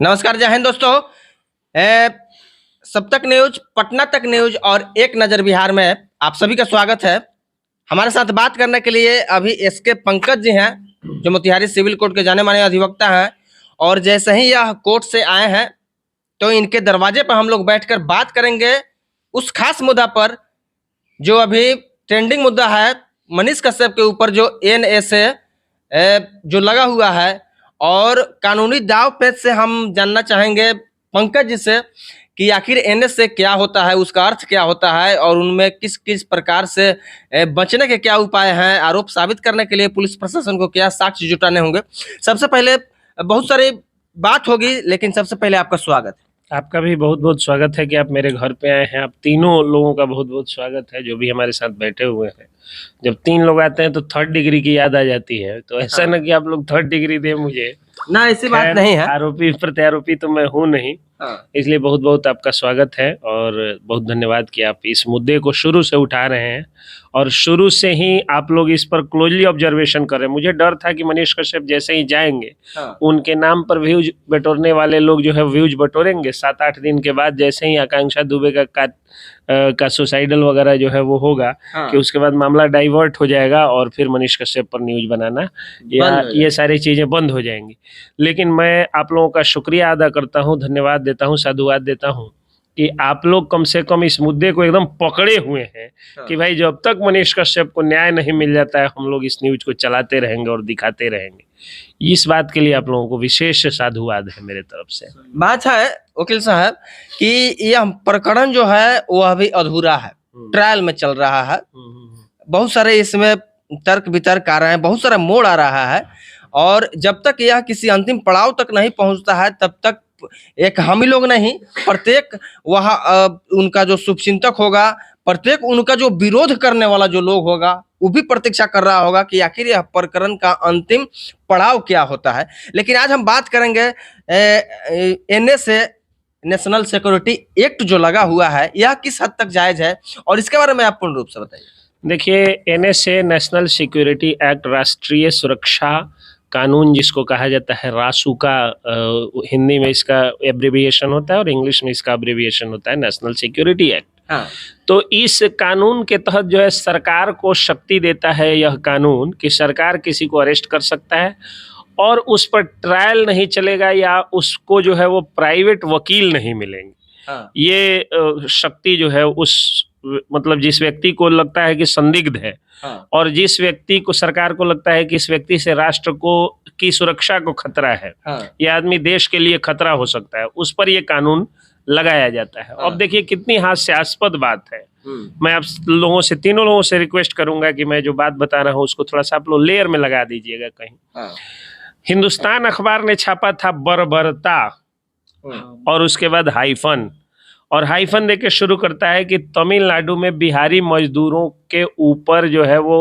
नमस्कार, जय हिंद दोस्तों। सब तक न्यूज, पटना तक न्यूज और एक नज़र बिहार में आप सभी का स्वागत है। हमारे साथ बात करने के लिए अभी एसके पंकज जी हैं, जो मोतिहारी सिविल कोर्ट के जाने माने अधिवक्ता हैं। और जैसे ही यह कोर्ट से आए हैं तो इनके दरवाजे पर हम लोग बैठकर बात करेंगे उस खास मुद्दा पर जो अभी ट्रेंडिंग मुद्दा है, मनीष कश्यप के ऊपर जो एनएसए जो लगा हुआ है। और कानूनी दाव पेच से हम जानना चाहेंगे पंकज जी से कि आखिर एनएसए क्या होता है, उसका अर्थ क्या होता है और उनमें किस किस प्रकार से बचने के क्या उपाय हैं, आरोप साबित करने के लिए पुलिस प्रशासन को क्या साक्ष्य जुटाने होंगे। सबसे पहले बहुत सारी बात होगी, लेकिन सबसे पहले आपका स्वागत है। आपका भी बहुत बहुत स्वागत है कि आप मेरे घर पे आए हैं। आप तीनों लोगों का बहुत बहुत स्वागत है जो भी हमारे साथ बैठे हुए हैं। जब 3 लोग आते हैं तो 3rd डिग्री की याद आ जाती है, तो ऐसा ना कि आप लोग 3rd डिग्री दे मुझे ना, ऐसी बात नहीं है। आरोपी प्रत्यारोपी तो मैं हूँ नहीं। इसलिए बहुत बहुत आपका स्वागत है और बहुत धन्यवाद कि आप इस मुद्दे को शुरू से उठा रहे हैं और शुरू से ही आप लोग इस पर क्लोजली ऑब्जर्वेशन कर रहे हैं। मुझे डर था कि मनीष कश्यप जैसे ही जाएंगे उनके नाम पर व्यूज बटोरने वाले लोग जो है व्यूज बटोरेंगे। 7-8 दिन के बाद जैसे ही आकांक्षा दुबे का सुसाइडल वगैरह जो है वो होगा कि उसके बाद मामला डाइवर्ट हो जाएगा और फिर मनीष कश्यप पर न्यूज बनाना या ये सारी चीजें बंद हो जाएंगी। लेकिन मैं आप लोगों का शुक्रिया अदा करता हूँ, धन्यवाद देता हूँ, साधुवाद देता हूँ कि आप लोग कम से कम इस मुद्दे को एकदम पकड़े हुए हैं कि भाई जब तक मनीष कश्यप को न्याय नहीं मिल जाता है हम लोग इस न्यूज को चलाते रहेंगे और दिखाते रहेंगे। इस बात के लिए आप लोगों को विशेष साधुवाद है मेरे तरफ से। बात है वकील साहब कि यह प्रकरण जो है वो अभी अधूरा है, ट्रायल में चल रहा है। बहुत सारे इसमें तर्क वितर्क आ रहे हैं, बहुत सारा मोड़ आ रहा है और जब तक यह किसी अंतिम पड़ाव तक नहीं पहुंचता है तब तक एक हम ही लोग नहीं, प्रत्येक वहाँ उनका जो शुभचिंतक होगा, प्रत्येक उनका जो विरोध करने वाला जो लोग होगा वो भी प्रतीक्षा कर रहा होगा कि आखिर यह प्रकरण का अंतिम पड़ाव क्या होता है। लेकिन आज हम बात करेंगे एनएसए, नेशनल सिक्योरिटी एक्ट जो लगा हुआ है, यह किस हद तक जायज है और इसके बारे में आप पूर्ण रूप से बताइए। देखिए, एनएसए नेशनल सिक्योरिटी एक्ट, राष्ट्रीय सुरक्षा कानून जिसको कहा जाता है, रासू का हिंदी में इसका एब्रिविएशन होता है और इंग्लिश में इसका एब्रिविएशन होता है नेशनल सिक्योरिटी एक्ट। तो इस कानून के तहत जो है सरकार को शक्ति देता है यह कानून कि सरकार किसी को अरेस्ट कर सकता है और उस पर ट्रायल नहीं चलेगा या उसको जो है वो प्राइवेट वकील नहीं मिलेंगे। ये शक्ति जो है उस मतलब जिस व्यक्ति को लगता है कि संदिग्ध है और जिस व्यक्ति को सरकार को लगता है कि इस व्यक्ति से राष्ट्र को की सुरक्षा को खतरा है, ये आदमी देश के लिए खतरा हो सकता है, उस पर ये कानून लगाया जाता है। अब देखिए कितनी हास्यास्पद बात है। मैं आप लोगों से, तीनों लोगों से रिक्वेस्ट करूंगा कि मैं जो बात बता रहा हूँ उसको थोड़ा सा आप लोग लेयर में लगा दीजिएगा कहीं। हिंदुस्तान अखबार ने छापा था बर्बरता और उसके बाद हाइफन, और हाइफन देके शुरू करता है कि तमिलनाडु में बिहारी मजदूरों के ऊपर जो है वो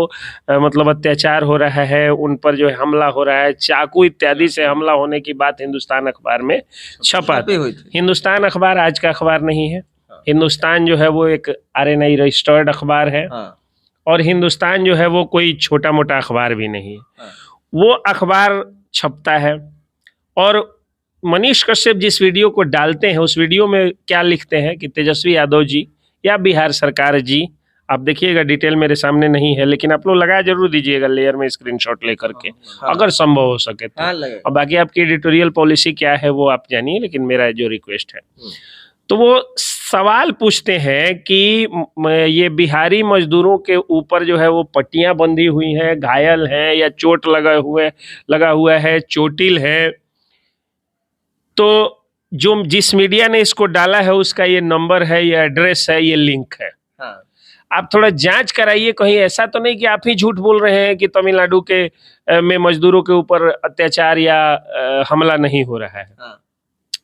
मतलब अत्याचार हो रहा है, उन पर जो है हमला हो रहा है, चाकू इत्यादि से हमला होने की बात हिंदुस्तान अखबार में छपा। हिंदुस्तान अखबार आज का अखबार नहीं है। हिंदुस्तान जो है वो एक RNI रजिस्टर्ड अखबार है और हिंदुस्तान जो है वो कोई छोटा मोटा अखबार भी नहीं है। वो अखबार छपता है और मनीष कश्यप जिस वीडियो को डालते हैं उस वीडियो में क्या लिखते हैं कि तेजस्वी यादव जी या बिहार सरकार जी, आप देखिएगा डिटेल मेरे सामने नहीं है लेकिन आप लोग लगा जरूर दीजिएगा लेयर में स्क्रीनशॉट लेकर के, अगर संभव हो सके तो। और बाकी आपकी एडिटोरियल पॉलिसी क्या है वो आप जानिए, लेकिन मेरा जो रिक्वेस्ट है तो वो सवाल पूछते हैं कि ये बिहारी मजदूरों के ऊपर जो है वो पट्टियां बंधी हुई हैं, घायल हैं या चोट लगा हुआ है, चोटिल है। तो जो जिस मीडिया ने इसको डाला है उसका ये नंबर है, ये एड्रेस है, ये लिंक है। आप थोड़ा जांच कराइए, कहीं ऐसा तो नहीं कि आप ही झूठ बोल रहे हैं कि तमिलनाडु के में मजदूरों के ऊपर अत्याचार या हमला नहीं हो रहा है।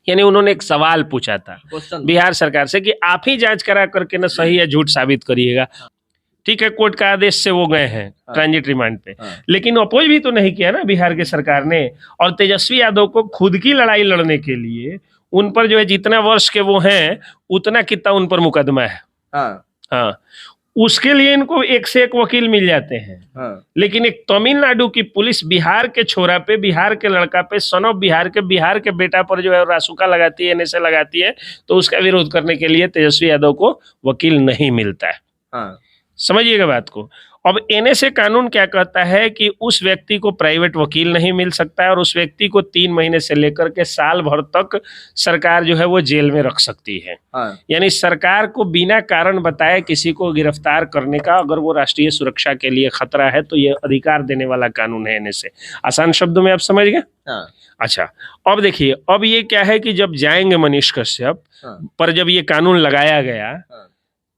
यानी उन्होंने एक सवाल पूछा था बिहार सरकार से कि आप ही जांच करा करके ना सही या झूठ साबित करिएगा। ठीक है, कोर्ट का आदेश से वो गए हैं ट्रांजिट रिमांड पे, लेकिन अपोज भी तो नहीं किया ना बिहार के सरकार ने। और तेजस्वी यादव को खुद की लड़ाई लड़ने के लिए उन पर जो है जितना वर्ष के वो हैं उतना कितना उन पर मुकदमा है। हाँ, उसके लिए इनको एक से एक वकील मिल जाते हैं। हाँ, लेकिन एक तमिलनाडु की पुलिस बिहार के छोरा पे, बिहार के लड़का पे, सन ऑफ बिहार के बेटा पर जो है रासुका लगाती है, एनएसए लगाती है, तो उसका विरोध करने के लिए तेजस्वी यादव को वकील नहीं मिलता है। हाँ, समझिएगा बात को। अब एनएसए कानून क्या कहता है कि उस व्यक्ति को प्राइवेट वकील नहीं मिल सकता है और उस व्यक्ति को 3 महीने से लेकर के साल भर तक सरकार जो है वो जेल में रख सकती है। हाँ, यानी सरकार को बिना कारण बताए किसी को गिरफ्तार करने का, अगर वो राष्ट्रीय सुरक्षा के लिए खतरा है, तो ये अधिकार देने वाला कानून है एनएसए। आसान शब्दों में आप समझ गए? हाँ, अच्छा, अब देखिए, अब ये क्या है कि जब जाएंगे मनीष कश्यप हाँ, पर, जब ये कानून लगाया गया, हाँ,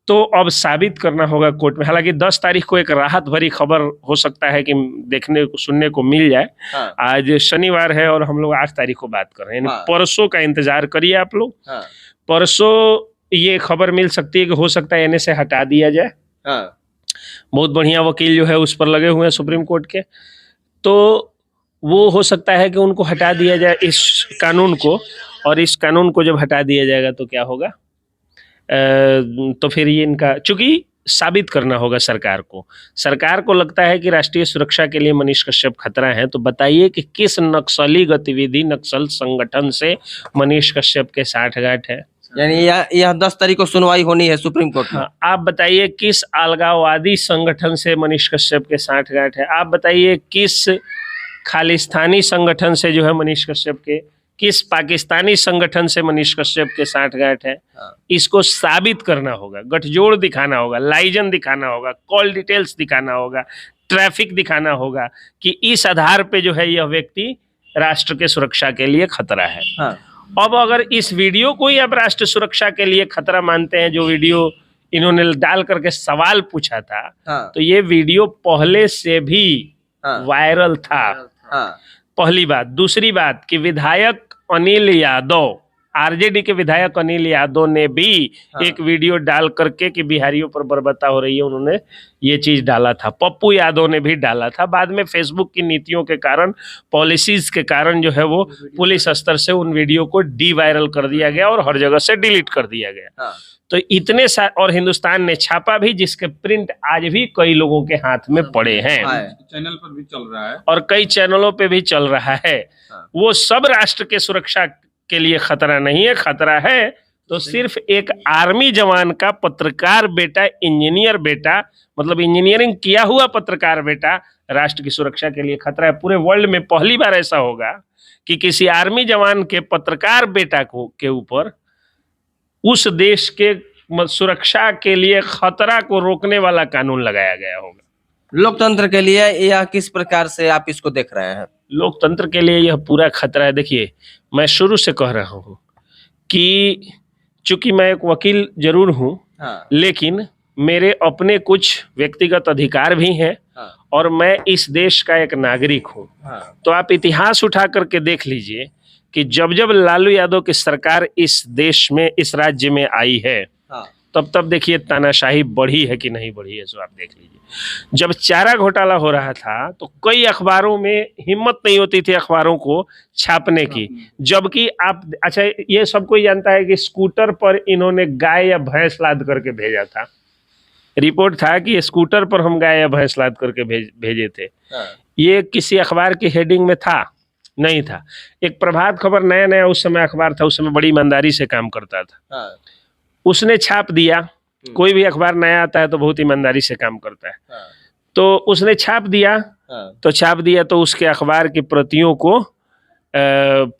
तो अब साबित करना होगा कोर्ट में। हालांकि 10 तारीख को एक राहत भरी खबर हो सकता है कि देखने को सुनने को मिल जाए। हाँ, आज शनिवार है और हम लोग 8 तारीख को बात कर रहे हैं, यानी हाँ। परसों का इंतजार करिए आप लोग। हाँ, परसों ये खबर मिल सकती है कि हो सकता है एनएसए हटा दिया जाए। हाँ, बहुत बढ़िया वकील जो है उस पर लगे हुए हैं सुप्रीम कोर्ट के, तो वो हो सकता है कि उनको हटा दिया जाए इस कानून को। और इस कानून को जब हटा दिया जाएगा तो क्या होगा, तो फिर ये इनका, चूंकि साबित करना होगा सरकार को लगता है कि राष्ट्रीय सुरक्षा के लिए मनीष कश्यप खतरा है, तो बताइए कि किस नक्सली गतिविधि, नक्सल संगठन से मनीष कश्यप के साठगांठ है। यानी यह 10 तारीख को सुनवाई होनी है सुप्रीम कोर्ट में। हाँ, आप बताइए किस अलगाववादी संगठन से मनीष कश्यप के साठगांठ है। आप बताइए किस खालिस्तानी संगठन से जो है मनीष कश्यप के, किस पाकिस्तानी संगठन से मनीष कश्यप के साठगांठ है। हाँ, इसको साबित करना होगा, गठजोड़ दिखाना होगा, लाइजन दिखाना होगा, कॉल डिटेल्स दिखाना होगा, ट्रैफिक दिखाना होगा कि इस आधार पे जो है यह व्यक्ति राष्ट्र के सुरक्षा के लिए खतरा है। हाँ, अब अगर इस वीडियो को ही आप राष्ट्र सुरक्षा के लिए खतरा मानते हैं, जो वीडियो इन्होंने डाल करके सवाल पूछा था, हाँ, तो ये वीडियो पहले से भी हाँ, वायरल था। हाँ, पहली बात। दूसरी बात कि विधायक अनिल यादव, आरजेडी के विधायक अनिल यादव ने भी हाँ, एक वीडियो डाल करके कि बिहारियों पर बर्बरता हो रही है, उन्होंने ये चीज डाला था। पप्पू यादव ने भी डाला था। बाद में फेसबुक की नीतियों के कारण, पॉलिसीज के कारण जो है वो पुलिस स्तर से उन वीडियो को डी वायरल कर दिया गया और हर जगह से डिलीट कर दिया गया। हाँ, तो इतने और हिंदुस्तान ने छापा भी, जिसके प्रिंट आज भी कई लोगों के हाथ में पड़े हैं, चैनल पर भी चल रहा है और कई चैनलों पे भी चल रहा है। हाँ। वो सब राष्ट्र के सुरक्षा के लिए खतरा नहीं है। खतरा है तो सिर्फ एक आर्मी जवान का पत्रकार बेटा, इंजीनियर बेटा, मतलब इंजीनियरिंग किया हुआ पत्रकार बेटा राष्ट्र की सुरक्षा के लिए खतरा है। पूरे वर्ल्ड में पहली बार ऐसा होगा कि किसी आर्मी जवान के पत्रकार बेटा को के ऊपर उस देश के सुरक्षा के लिए खतरा को रोकने वाला कानून लगाया गया होगा। लोकतंत्र के लिए यह किस प्रकार से आप इसको देख रहे हैं? लोकतंत्र के लिए यह पूरा खतरा है। देखिए, मैं शुरू से कह रहा हूं कि चूंकि मैं एक वकील जरूर हूं, हाँ, लेकिन मेरे अपने कुछ व्यक्तिगत अधिकार भी हैं, हाँ, और मैं इस देश का एक नागरिक हूं। हाँ, तो आप इतिहास उठा करके देख लीजिए कि जब जब लालू यादव की सरकार इस देश में, इस राज्य में आई है, हाँ, तब देखिए तानाशाही बढ़ी है कि नहीं बढ़ी है, सो आप देख लीजिए। जब चारा घोटाला हो रहा था तो कई अखबारों में हिम्मत नहीं होती थी अखबारों को छापने की, जबकि आप, अच्छा, ये सब कोई जानता है कि स्कूटर पर इन्होंने गाय या भैंस लाद करके भेजा था। रिपोर्ट था कि स्कूटर पर हम गाय या भैंस लाद करके भेजे थे। हाँ, ये किसी अखबार की हेडिंग में था? नहीं था। एक प्रभात खबर नया नया उस समय अखबार था, उस समय बड़ी ईमानदारी से काम करता था, हाँ, उसने छाप दिया। कोई भी अखबार नया आता है तो बहुत ईमानदारी से काम करता है, हाँ, तो उसने छाप दिया। हाँ, तो छाप दिया तो उसके अखबार की प्रतियों को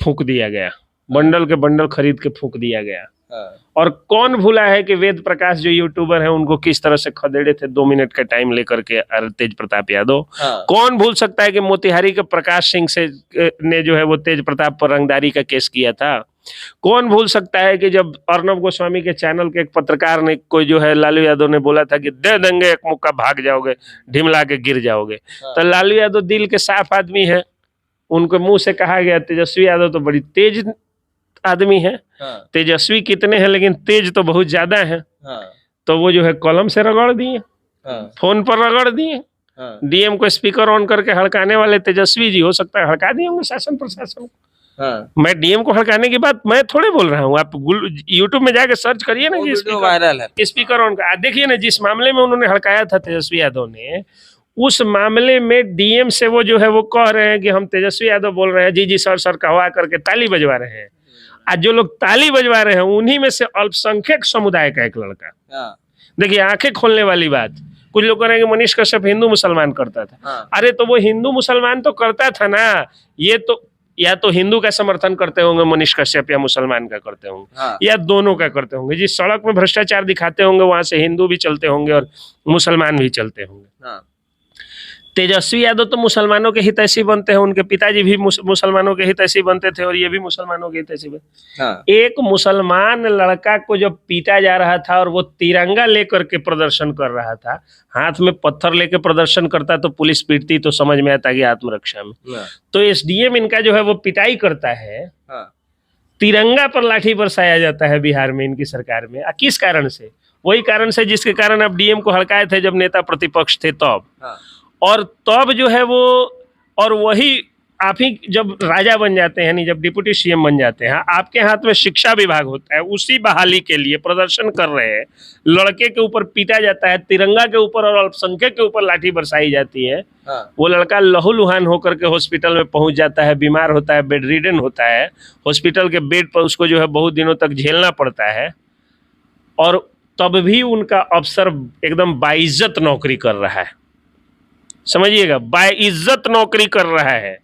फूंक दिया गया, बंडल के बंडल खरीद के फूंक दिया गया। हाँ, और कौन भूला है कि वेद प्रकाश जो यूट्यूबर है उनको किस तरह से खदेड़े थे 2 मिनट का टाइम लेकर के तेज प्रताप यादव। हाँ, कौन भूल सकता है कि मोतिहारी के प्रकाश सिंह से ने जो है वो तेज प्रताप पर रंगदारी का केस किया था। कौन भूल सकता है कि जब अर्नब गोस्वामी के चैनल के एक पत्रकार ने, कोई जो है लालू यादव ने बोला था कि दे देंगे एक मुक्का भाग जाओगे, ढिमला के गिर जाओगे। तो लालू यादव दिल के साफ आदमी है, उनके मुंह से कहा गया तेजस्वी यादव तो बड़ी तेज आदमी है। हाँ, तेजस्वी कितने हैं लेकिन तेज तो बहुत ज्यादा है। हाँ, तो वो जो है कलम से रगड़ दिए, हाँ, फोन पर रगड़ दिए। हाँ, डीएम को स्पीकर ऑन करके हड़काने वाले तेजस्वी जी, हो सकता है हड़का दिए होंगे शासन प्रशासन को। हाँ, मैं डीएम को हड़काने की बात मैं थोड़े बोल रहा हूँ। आप यूट्यूब में जाके सर्च करिए ना वो कि वीडियो वायरल है। स्पीकर ऑन का देखिए ना, जिस मामले में उन्होंने हड़काया था तेजस्वी यादव ने, उस मामले में डीएम से वो जो है वो कह रहे हैं कि हम तेजस्वी यादव बोल रहे हैं, जी जी सर सर कहवा करके ताली बजवा रहे हैं। आज जो लोग ताली बजवा रहे हैं उन्हीं में से अल्पसंख्यक समुदाय का एक लड़का। हाँ, देखिए आंखें खोलने वाली बात, कुछ लोग कह रहे हैं कि मनीष कश्यप हिंदू मुसलमान करता था। हाँ, अरे तो वो हिंदू मुसलमान तो करता था ना, ये तो या तो हिंदू का समर्थन करते होंगे मनीष कश्यप, या मुसलमान का करते होंगे, हाँ, या दोनों का करते होंगे। जिस सड़क में भ्रष्टाचार दिखाते होंगे वहां से हिंदू भी चलते होंगे और मुसलमान भी चलते होंगे। हाँ, तेजस्वी यादव तो मुसलमानों के हितैषी बनते हैं, उनके पिताजी भी मुसलमानों के हितैषी बनते थे और ये भी मुसलमानों के हितैषी बनते। हाँ, एक मुसलमान लड़का को जब पीटा जा रहा था और वो तिरंगा लेकर के प्रदर्शन कर रहा था, हाथ में पत्थर लेकर प्रदर्शन करता तो पुलिस पीटती, तो समझ में आता कि आत्मरक्षा में। हाँ, तो एसडीएम इनका जो है वो पिटाई करता है, हाँ, तिरंगा पर लाठी बरसाया जाता है बिहार में इनकी सरकार में। किस कारण से? वही कारण से जिसके कारण अब डीएम को हड़काए थे जब नेता प्रतिपक्ष थे तब। हाँ, और तब जो है वो, और वही आप ही जब राजा बन जाते हैं, यानी जब डिप्टी सीएम बन जाते हैं, आपके हाथ में शिक्षा विभाग होता है, उसी बहाली के लिए प्रदर्शन कर रहे हैं लड़के के ऊपर पीटा जाता है, तिरंगा के ऊपर और अल्पसंख्यक के ऊपर लाठी बरसाई जाती है। हाँ, वो लड़का लहूलुहान होकर के हॉस्पिटल में पहुंच जाता है, बीमार होता है, बेड रिडन होता है, हॉस्पिटल के बेड पर उसको जो है बहुत दिनों तक झेलना पड़ता है, और तब भी उनका अफसर एकदम बाइज्जत नौकरी कर रहा है। समझिएगा, बाइज्जत नौकरी कर रहा है।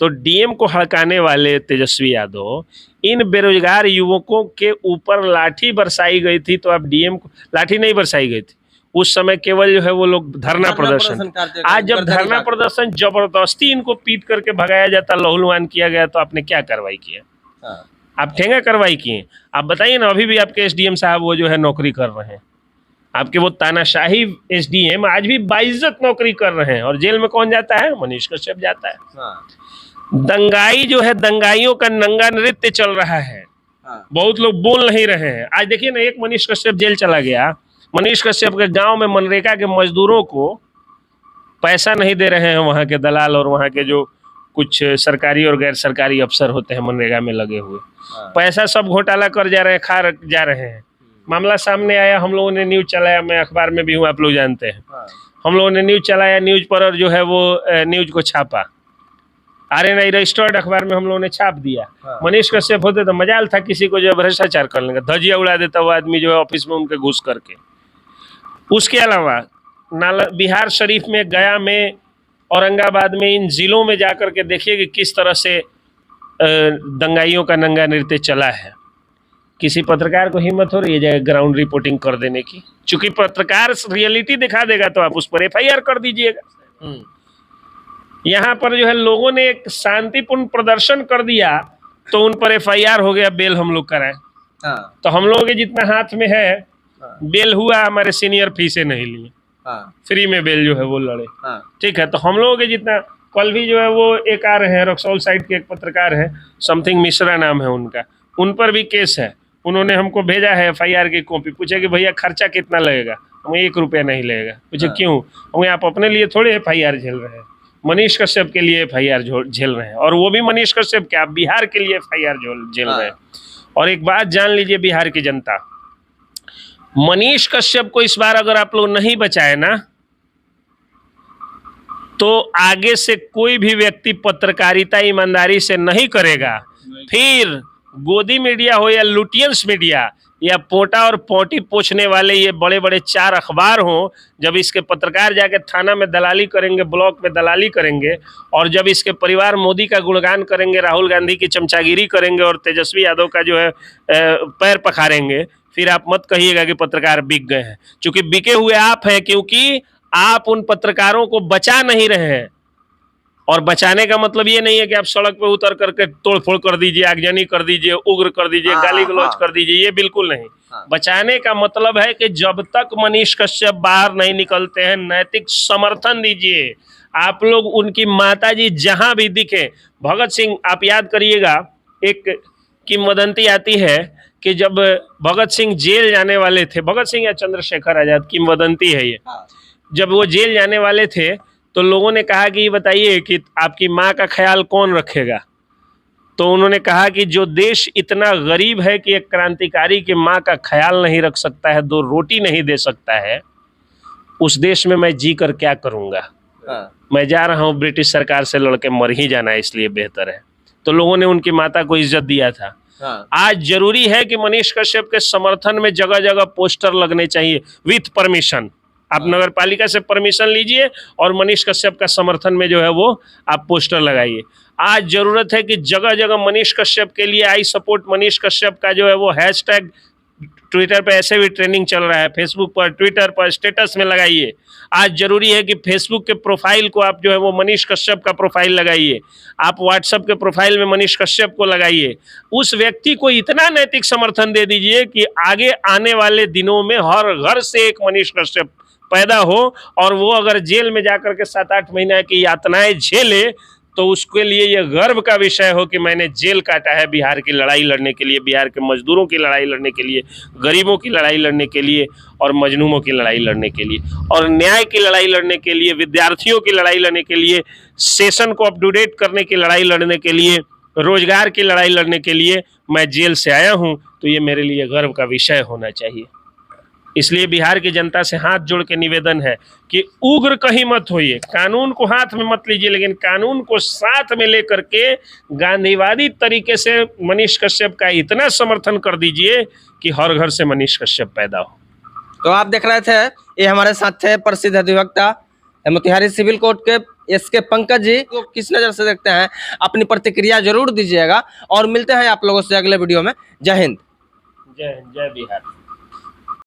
तो डीएम को हड़काने वाले तेजस्वी यादव इन बेरोजगार युवकों के ऊपर लाठी बरसाई गई थी, तो अब डीएम को लाठी नहीं बरसाई गई थी उस समय, केवल जो है वो लोग धरना प्रदर्शन। आज जब धरना प्रदर्शन जबरदस्ती इनको पीट करके भगाया जाता, लहूलुहान किया गया, तो आपने क्या कार्रवाई किया? हाँ, आप ठेंगा कार्रवाई किए। आप बताइए ना, अभी भी आपके एसडीएम साहब वो जो है नौकरी कर रहे हैं, आपके वो तानाशाही एसडीएम आज भी बाइज्जत नौकरी कर रहे हैं। और जेल में कौन जाता है? मनीष कश्यप जाता है। हाँ, दंगाई जो है, दंगाइयों का नंगा नृत्य चल रहा है। हाँ, बहुत लोग बोल नहीं रहे हैं। आज देखिए ना, एक मनीष कश्यप जेल चला गया। मनीष कश्यप के गांव में मनरेगा के मजदूरों को पैसा नहीं दे रहे हैं वहां के दलाल और वहां के जो कुछ सरकारी और गैर सरकारी अफसर होते हैं मनरेगा में लगे हुए, हाँ, पैसा सब घोटाला कर जा रहे हैं, खा जा रहे हैं। मामला सामने आया, हम लोगों ने न्यूज चलाया, मैं अखबार में भी हूँ, आप लोग जानते हैं। हाँ, हम लोगों ने न्यूज चलाया, न्यूज पर और जो है वो न्यूज को छापा, आरएनआई रजिस्टर्ड अखबार में हम लोगों ने छाप दिया। हाँ, मनीष कश्यप होते तो मजाल था किसी को जो है भ्रष्टाचार करने का, धजिया उड़ा देता वो आदमी जो है ऑफिस में उनके घुस करके। उसके अलावा बिहार शरीफ में, गया में, औरंगाबाद में, इन जिलों में जाकर के देखिए कि किस तरह से दंगाइयों का नंगा नृत्य चला है। किसी पत्रकार को हिम्मत हो रही है जाए ग्राउंड रिपोर्टिंग कर देने की? चूंकि पत्रकार रियलिटी दिखा देगा तो आप उस पर एफआईआर कर दीजिएगा। यहाँ पर जो है लोगों ने एक शांतिपूर्ण प्रदर्शन कर दिया तो उन पर एफआईआर हो गया, बेल हम लोग कराए। हाँ, तो हम लोगों के जितना हाथ में है, हाँ, बेल हुआ, हमारे सीनियर फीसें नहीं लिए, हाँ, फ्री में बेल जो है वो लड़े। हाँ, ठीक है, तो हम लोगों के जितना, कल भी जो है वो एक आ रहे हैं, रक्सौल साइड के एक पत्रकार है, समथिंग मिश्रा नाम है उनका, उन पर भी केस है। उन्होंने हमको भेजा है एफआईआर की कॉपी, पूछे कि भैया खर्चा कितना लगेगा? हमें 1 रुपया नहीं लगेगा। पूछे क्यों? हमें आप अपने लिए थोड़े एफआईआर झेल रहे हैं, मनीष कश्यप के लिए एफआईआर झेल रहे हैं, और वो भी मनीष कश्यप के, आप बिहार के लिए एफआईआर झेल रहे हैं। और एक बात जान लीजिए बिहार की जनता, मनीष कश्यप को इस बार अगर आप लोग नहीं बचाए ना, तो आगे से कोई भी व्यक्ति पत्रकारिता ईमानदारी से नहीं करेगा। फिर गोदी मीडिया हो या लुटियंस मीडिया या पोटा और पोटी पोछने वाले ये बड़े बड़े 4 अखबार हों, जब इसके पत्रकार जाके थाना में दलाली करेंगे, ब्लॉक में दलाली करेंगे, और जब इसके परिवार मोदी का गुणगान करेंगे, राहुल गांधी की चमचागिरी करेंगे और तेजस्वी यादव का जो है पैर पखारेंगे, फिर आप मत कहिएगा कि पत्रकार बिक गए हैं। चूंकि बिके हुए आप हैं, क्योंकि आप उन पत्रकारों को बचा नहीं रहे हैं। और बचाने का मतलब ये नहीं है कि आप सड़क पे उतर करके तोड़फोड़ कर दीजिए, आगजनी कर दीजिए, उग्र कर दीजिए, गाली गलौज कर दीजिए, ये बिल्कुल नहीं। बचाने का मतलब है कि जब तक मनीष कश्यप बाहर नहीं निकलते हैं, नैतिक समर्थन दीजिए। आप लोग उनकी माताजी जहां भी दिखे, भगत सिंह, आप याद करिएगा, एक किंवदंती आती है कि जब भगत सिंह जेल जाने वाले थे, भगत सिंह या चंद्रशेखर आजाद, किंवदंती है ये, जब वो जेल जाने वाले थे तो लोगों ने कहा कि ये बताइए कि आपकी माँ का ख्याल कौन रखेगा? तो उन्होंने कहा कि जो देश इतना गरीब है कि एक क्रांतिकारी की माँ का ख्याल नहीं रख सकता है, 2 रोटी नहीं दे सकता है, उस देश में मैं जी कर क्या करूँगा। हाँ, मैं जा रहा हूँ ब्रिटिश सरकार से लड़के मर ही जाना है, इसलिए बेहतर है। तो लोगों ने उनकी माता को इज्जत दिया था। हाँ, आज जरूरी है कि मनीष कश्यप के समर्थन में जगह जगह पोस्टर लगने चाहिए विथ परमिशन। आप नगर पालिका से परमिशन लीजिए और मनीष कश्यप का समर्थन में जो है वो आप पोस्टर लगाइए। आज जरूरत है कि जगह जगह मनीष कश्यप के लिए आई सपोर्ट मनीष कश्यप का जो है वो हैशटैग ट्विटर पे ऐसे भी ट्रेंडिंग चल रहा है, फेसबुक पर, ट्विटर पर, स्टेटस में लगाइए। आज जरूरी है कि फेसबुक के प्रोफाइल को आप जो है वो मनीष कश्यप का प्रोफाइल लगाइए, आप व्हाट्सएप के प्रोफाइल में मनीष कश्यप को लगाइए। उस व्यक्ति को इतना नैतिक समर्थन दे दीजिए कि आगे आने वाले दिनों में हर घर से एक मनीष कश्यप पैदा हो, और वो अगर जेल में जाकर के 7-8 महीने की यातनाएं झेले तो उसके लिए यह गर्व का विषय हो कि मैंने जेल काटा है बिहार की लड़ाई लड़ने के लिए, बिहार के मजदूरों की लड़ाई लड़ने के लिए, गरीबों की लड़ाई लड़ने के लिए, और मजलूमों की लड़ाई लड़ने के लिए, और न्याय की लड़ाई लड़ने के लिए, विद्यार्थियों की लड़ाई लड़ने के लिए, सेशन को अप टू डेट करने की लड़ाई लड़ने के लिए, रोजगार की लड़ाई लड़ने के लिए मैं जेल से आया हूँ। तो ये मेरे लिए गर्व का विषय होना चाहिए। इसलिए बिहार की जनता से हाथ जोड़ के निवेदन है कि उग्र कहीं मत होइए, कानून को हाथ में मत लीजिए, लेकिन कानून को साथ में लेकर के गांधीवादी तरीके से मनीष कश्यप का इतना समर्थन कर दीजिए कि हर घर से मनीष कश्यप पैदा हो। तो आप देख रहे थे, ये हमारे साथ थे प्रसिद्ध अधिवक्ता मोतिहारी सिविल कोर्ट के एसके पंकज जी। को किस नज़र से देखते हैं, अपनी प्रतिक्रिया जरूर दीजिएगा, और मिलते हैं आप लोगों से अगले वीडियो में। जय हिंद। जय हिंद, जय बिहार।